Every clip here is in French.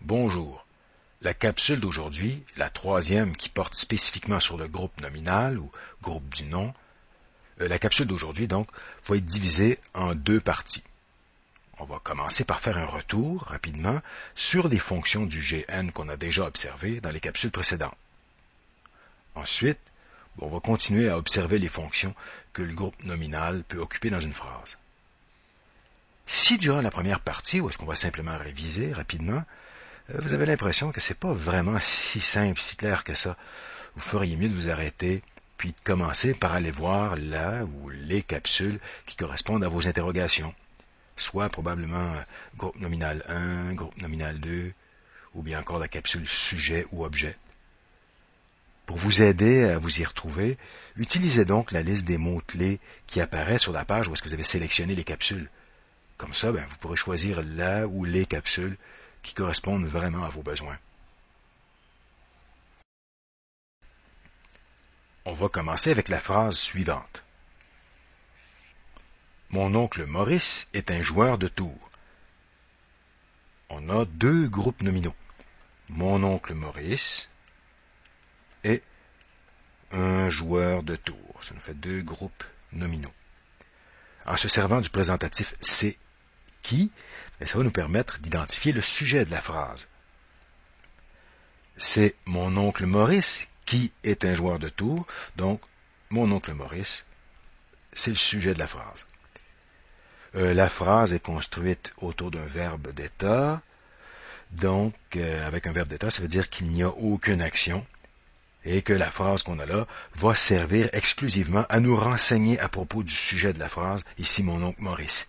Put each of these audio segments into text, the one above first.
Bonjour. La capsule d'aujourd'hui, la troisième qui porte spécifiquement sur le groupe nominal ou groupe du nom, la capsule d'aujourd'hui donc va être divisée en deux parties. On va commencer par faire un retour rapidement sur les fonctions du GN qu'on a déjà observées dans les capsules précédentes. Ensuite, on va continuer à observer les fonctions que le groupe nominal peut occuper dans une phrase. Si durant la première partie, où est-ce qu'on va simplement réviser rapidement, vous avez l'impression que c'est pas vraiment si simple, si clair que ça, vous feriez mieux de vous arrêter, puis de commencer par aller voir la ou les capsules qui correspondent à vos interrogations. Soit probablement groupe nominal 1, groupe nominal 2, ou bien encore la capsule sujet ou objet. Pour vous aider à vous y retrouver, utilisez donc la liste des mots-clés qui apparaît sur la page où est-ce que vous avez sélectionné les capsules. Comme ça, vous pourrez choisir la ou les capsules qui correspondent vraiment à vos besoins. On va commencer avec la phrase suivante. Mon oncle Maurice est un joueur de tours. On a deux groupes nominaux. Mon oncle Maurice et un joueur de tours. Ça nous fait deux groupes nominaux. En se servant du présentatif c'est qui, ça va nous permettre d'identifier le sujet de la phrase. C'est mon oncle Maurice qui est un joueur de tours, donc mon oncle Maurice, c'est le sujet de la phrase. La phrase est construite autour d'un verbe d'état, donc avec un verbe d'état, ça veut dire qu'il n'y a aucune action, et que la phrase qu'on a là va servir exclusivement à nous renseigner à propos du sujet de la phrase, ici mon oncle Maurice.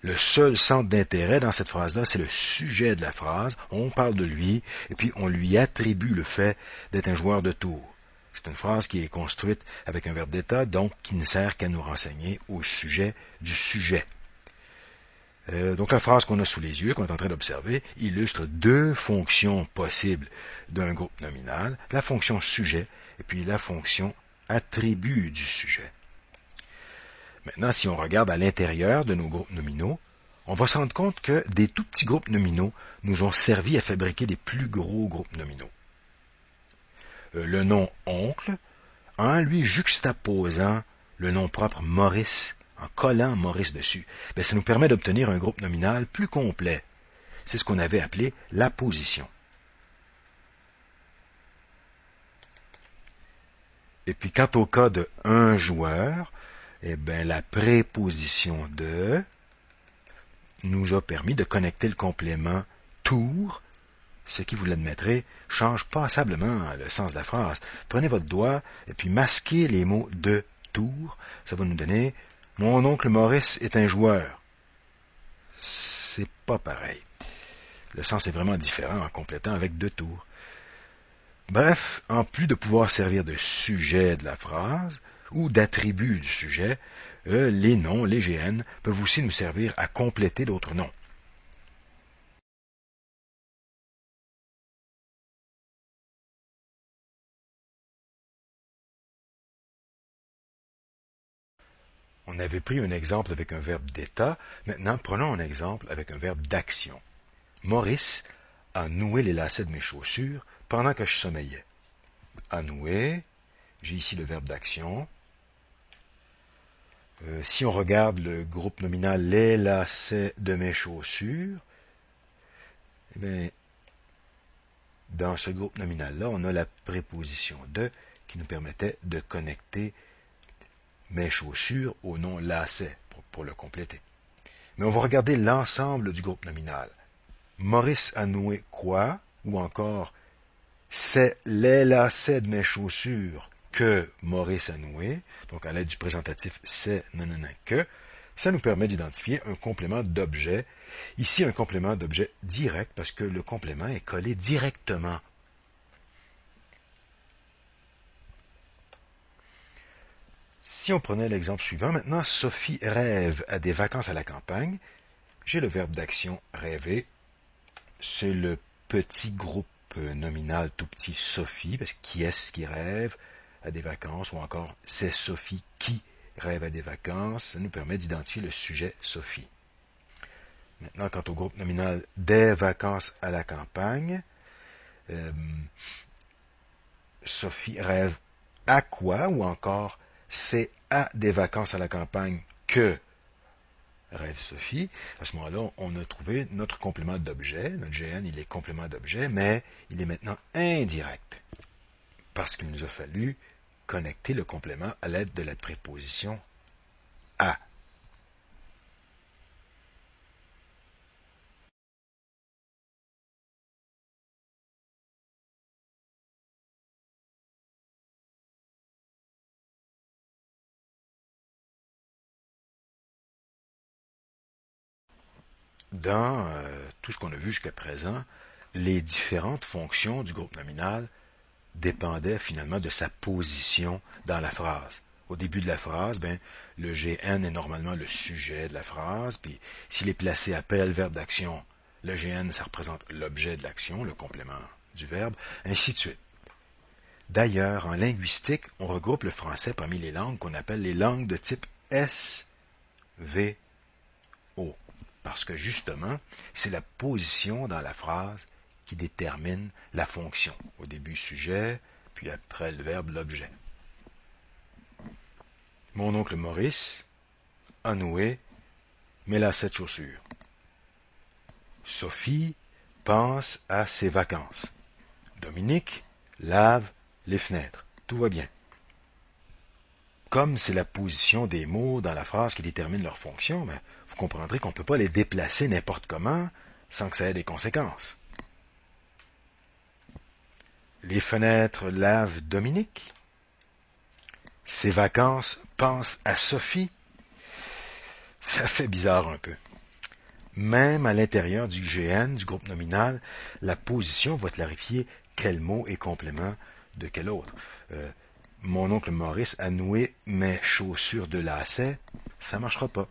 Le seul centre d'intérêt dans cette phrase-là, c'est le sujet de la phrase. On parle de lui, et puis on lui attribue le fait d'être un joueur de tours. C'est une phrase qui est construite avec un verbe d'état, donc qui ne sert qu'à nous renseigner au sujet du sujet. Donc la phrase qu'on a sous les yeux, qu'on est en train d'observer, illustre deux fonctions possibles d'un groupe nominal, la fonction sujet et puis la fonction attribut du sujet. Maintenant, si on regarde à l'intérieur de nos groupes nominaux, on va se rendre compte que des tout petits groupes nominaux nous ont servi à fabriquer des plus gros groupes nominaux. Le nom oncle, en lui juxtaposant le nom propre Maurice, en collant Maurice dessus, ça nous permet d'obtenir un groupe nominal plus complet. C'est ce qu'on avait appelé l'apposition. Et puis quant au cas de un joueur, la préposition de nous a permis de connecter le complément tour, ce qui, vous l'admettrez, change passablement le sens de la phrase. Prenez votre doigt et puis masquez les mots de tour. Ça va nous donner « Mon oncle Maurice est un joueur ». C'est pas pareil. Le sens est vraiment différent en complétant avec de tour. Bref, en plus de pouvoir servir de sujet de la phrase ou d'attribut du sujet, les noms, les GN, peuvent aussi nous servir à compléter d'autres noms. On avait pris un exemple avec un verbe d'état, maintenant prenons un exemple avec un verbe d'action. Maurice a noué les lacets de mes chaussures pendant que je sommeillais. A nouer, j'ai ici le verbe d'action. Si on regarde le groupe nominal les lacets de mes chaussures, dans ce groupe nominal-là, on a la préposition de qui nous permettait de connecter mes chaussures au nom lacets pour le compléter. Mais on va regarder l'ensemble du groupe nominal. Maurice a noué quoi? Ou encore, c'est les lacets de mes chaussures que Maurice a noué. Donc, à l'aide du présentatif c'est que, ça nous permet d'identifier un complément d'objet. Ici, un complément d'objet direct parce que le complément est collé directement. Si on prenait l'exemple suivant, maintenant, Sophie rêve à des vacances à la campagne. J'ai le verbe d'action rêver. C'est le petit groupe nominal tout petit Sophie, parce que qui est-ce qui rêve à des vacances, ou encore c'est Sophie qui rêve à des vacances. Ça nous permet d'identifier le sujet Sophie. Maintenant, quant au groupe nominal des vacances à la campagne, Sophie rêve à quoi, ou encore c'est à des vacances à la campagne que rêve Sophie. À ce moment-là, on a trouvé notre complément d'objet. Notre GN, il est complément d'objet, mais il est maintenant indirect. Parce qu'il nous a fallu connecter le complément à l'aide de la préposition à. Dans tout ce qu'on a vu jusqu'à présent, les différentes fonctions du groupe nominal dépendaient finalement de sa position dans la phrase. Au début de la phrase, le GN est normalement le sujet de la phrase, puis s'il est placé après le verbe d'action, le GN, ça représente l'objet de l'action, le complément du verbe, ainsi de suite. D'ailleurs, en linguistique, on regroupe le français parmi les langues qu'on appelle les langues de type SVO. Parce que justement, c'est la position dans la phrase qui détermine la fonction. Au début, sujet, puis après le verbe, l'objet. Mon oncle Maurice a noué mes lacets de chaussures. Sophie pense à ses vacances. Dominique lave les fenêtres. Tout va bien. Comme c'est la position des mots dans la phrase qui détermine leur fonction, vous comprendrez qu'on ne peut pas les déplacer n'importe comment sans que ça ait des conséquences. Les fenêtres lavent Dominique. Ses vacances pensent à Sophie. Ça fait bizarre un peu. Même à l'intérieur du GN, du groupe nominal, la position va clarifier quel mot est complément de quel autre. Mon oncle Maurice a noué mes chaussures de lacets, ça ne marchera pas.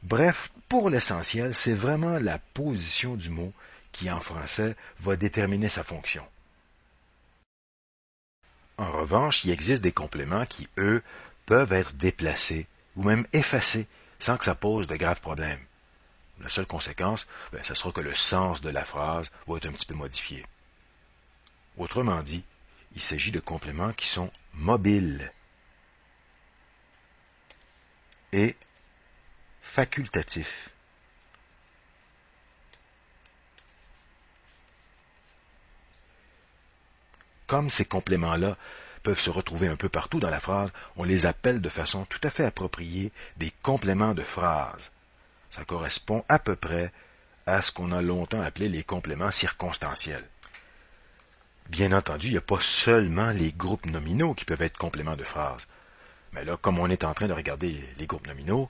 Bref, pour l'essentiel, c'est vraiment la position du mot qui, en français, va déterminer sa fonction. En revanche, il existe des compléments qui, eux, peuvent être déplacés ou même effacés sans que ça pose de graves problèmes. La seule conséquence, ce sera que le sens de la phrase va être un petit peu modifié. Autrement dit, il s'agit de compléments qui sont mobiles et facultatifs. Comme ces compléments-là peuvent se retrouver un peu partout dans la phrase, on les appelle de façon tout à fait appropriée des compléments de phrase. Ça correspond à peu près à ce qu'on a longtemps appelé les compléments circonstanciels. Bien entendu, il n'y a pas seulement les groupes nominaux qui peuvent être compléments de phrase. Mais là, comme on est en train de regarder les groupes nominaux,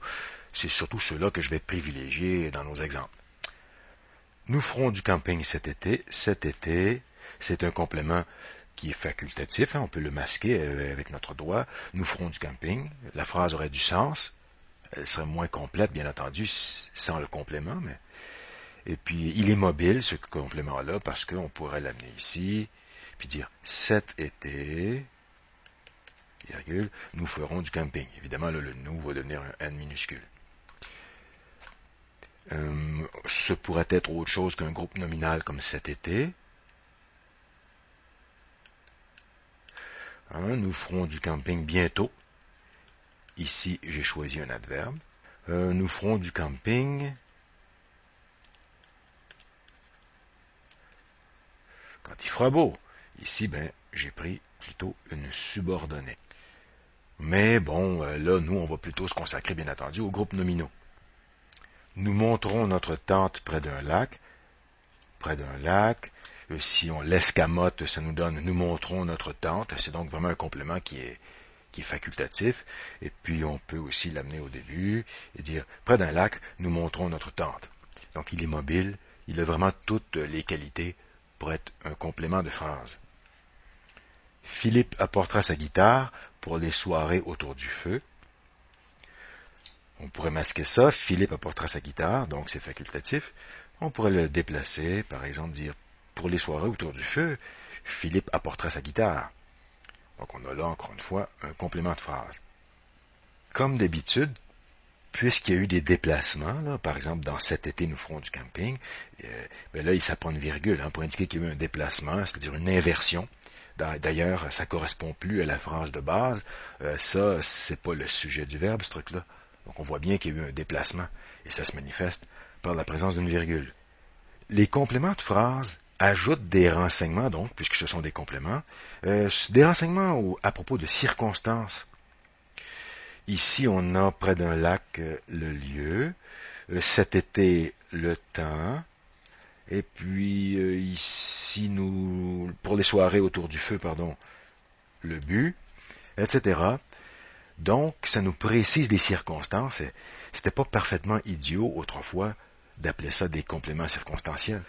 c'est surtout ceux-là que je vais privilégier dans nos exemples. Nous ferons du camping cet été. Cet été, c'est un complément qui est facultatif, on peut le masquer avec notre doigt. Nous ferons du camping. La phrase aurait du sens. Elle serait moins complète, bien entendu, sans le complément. Et puis, il est mobile, ce complément-là, parce qu'on pourrait l'amener ici, puis dire cet été, virgule, nous ferons du camping. Évidemment, là, le nous va devenir un N minuscule. Ce pourrait être autre chose qu'un groupe nominal comme cet été. Nous ferons du camping bientôt. Ici, j'ai choisi un adverbe. Nous ferons du camping quand il fera beau. Ici, j'ai pris plutôt une subordonnée. Mais bon, là, nous, on va plutôt se consacrer, bien entendu, aux groupes nominaux. Nous monterons notre tente près d'un lac. Près d'un lac. Si on l'escamote, ça nous donne nous monterons notre tente. C'est donc vraiment un complément qui est facultatif. Et puis, on peut aussi l'amener au début et dire près d'un lac, nous monterons notre tente. Donc, il est mobile. Il a vraiment toutes les qualités pour être un complément de phrase. Philippe apportera sa guitare pour les soirées autour du feu. On pourrait masquer ça. Philippe apportera sa guitare, donc c'est facultatif. On pourrait le déplacer, par exemple dire pour les soirées autour du feu, Philippe apportera sa guitare. Donc on a là encore une fois un complément de phrase. Comme d'habitude, puisqu'il y a eu des déplacements, là, par exemple, dans cet été, nous ferons du camping, ben là, ça prend une virgule pour indiquer qu'il y a eu un déplacement, c'est-à-dire une inversion. D'ailleurs, ça correspond plus à la phrase de base. Ça, c'est pas le sujet du verbe, ce truc-là. Donc, on voit bien qu'il y a eu un déplacement, et ça se manifeste par la présence d'une virgule. Les compléments de phrase ajoutent des renseignements, donc, puisque ce sont des compléments, des renseignements à propos de circonstances. Ici, on a près d'un lac le lieu, cet été le temps, et puis ici, pour les soirées autour du feu, le but, etc. Donc, ça nous précise les circonstances. C'était pas parfaitement idiot autrefois d'appeler ça des compléments circonstanciels.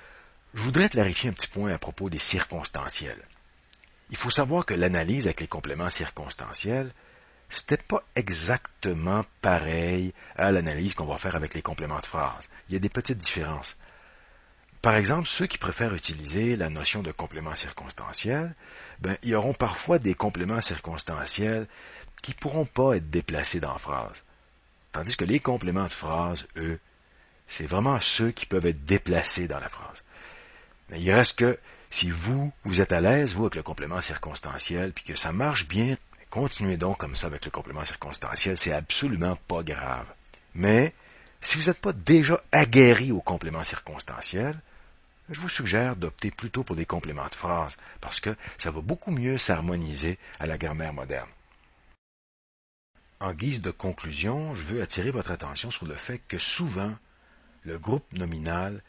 Je voudrais clarifier un petit point à propos des circonstanciels. Il faut savoir que l'analyse avec les compléments circonstanciels, c'était pas exactement pareil à l'analyse qu'on va faire avec les compléments de phrase. Il y a des petites différences. Par exemple, ceux qui préfèrent utiliser la notion de complément circonstanciel, ils auront parfois des compléments circonstanciels qui ne pourront pas être déplacés dans la phrase. Tandis que les compléments de phrase, eux, c'est vraiment ceux qui peuvent être déplacés dans la phrase. Mais il reste que si vous êtes à l'aise, vous, avec le complément circonstanciel, puis que ça marche bien, continuez donc comme ça avec le complément circonstanciel, c'est absolument pas grave. Mais, si vous n'êtes pas déjà aguerri au complément circonstanciel, je vous suggère d'opter plutôt pour des compléments de phrase, parce que ça va beaucoup mieux s'harmoniser à la grammaire moderne. En guise de conclusion, je veux attirer votre attention sur le fait que souvent, le groupe nominal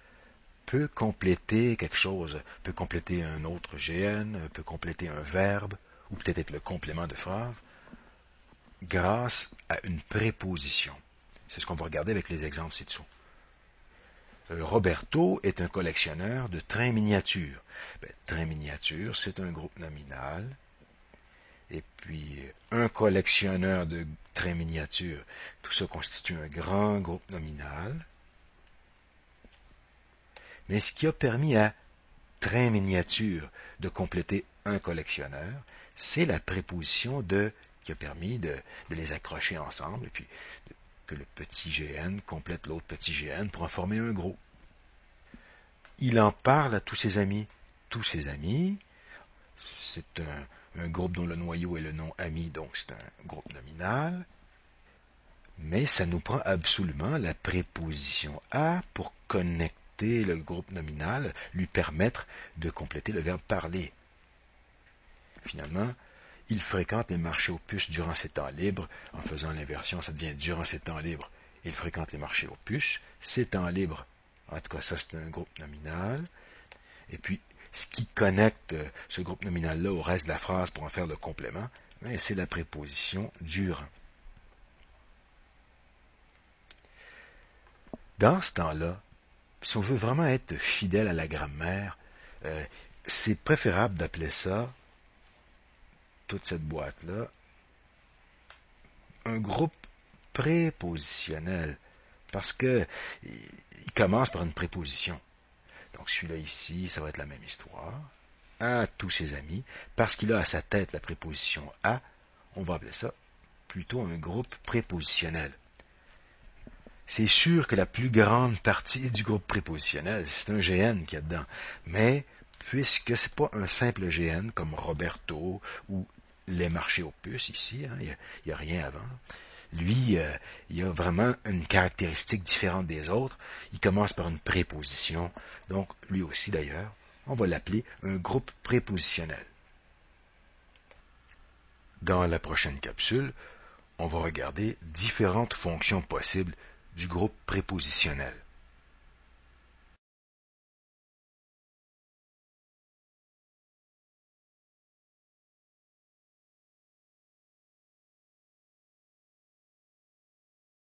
peut compléter quelque chose, peut compléter un autre GN, peut compléter un verbe, ou peut-être être le complément de phrase, grâce à une préposition. C'est ce qu'on va regarder avec les exemples ci-dessous. Roberto est un collectionneur de trains miniatures. Train miniature, c'est un groupe nominal. Et puis, un collectionneur de trains miniatures, tout ça constitue un grand groupe nominal. Mais ce qui a permis à train miniature de compléter un collectionneur, c'est la préposition de qui a permis de les accrocher ensemble, et puis que le petit GN complète l'autre petit GN pour en former un gros. Il en parle à tous ses amis. Tous ses amis, c'est un groupe dont le noyau est le nom ami, donc c'est un groupe nominal. Mais ça nous prend absolument la préposition à pour connecter le groupe nominal, lui permettre de compléter le verbe parler. Finalement, il fréquente les marchés aux puces durant ses temps libres. En faisant l'inversion, ça devient durant ses temps libres. Il fréquente les marchés aux puces, ses temps libres. En tout cas, ça c'est un groupe nominal. Et puis, ce qui connecte ce groupe nominal-là au reste de la phrase pour en faire le complément, c'est la préposition durant. Dans ce temps-là, si on veut vraiment être fidèle à la grammaire, c'est préférable d'appeler ça, toute cette boîte-là, un groupe prépositionnel, parce que il commence par une préposition. Donc celui-là ici, ça va être la même histoire. À tous ses amis, parce qu'il a à sa tête la préposition à, on va appeler ça plutôt un groupe prépositionnel. C'est sûr que la plus grande partie du groupe prépositionnel, c'est un GN qu'il y a dedans. Mais, puisque c'est pas un simple GN comme Roberto ou les marchés aux puces ici, il n'y a rien avant. Lui, il a vraiment une caractéristique différente des autres. Il commence par une préposition. Donc, lui aussi d'ailleurs, on va l'appeler un groupe prépositionnel. Dans la prochaine capsule, on va regarder différentes fonctions possibles du groupe prépositionnel.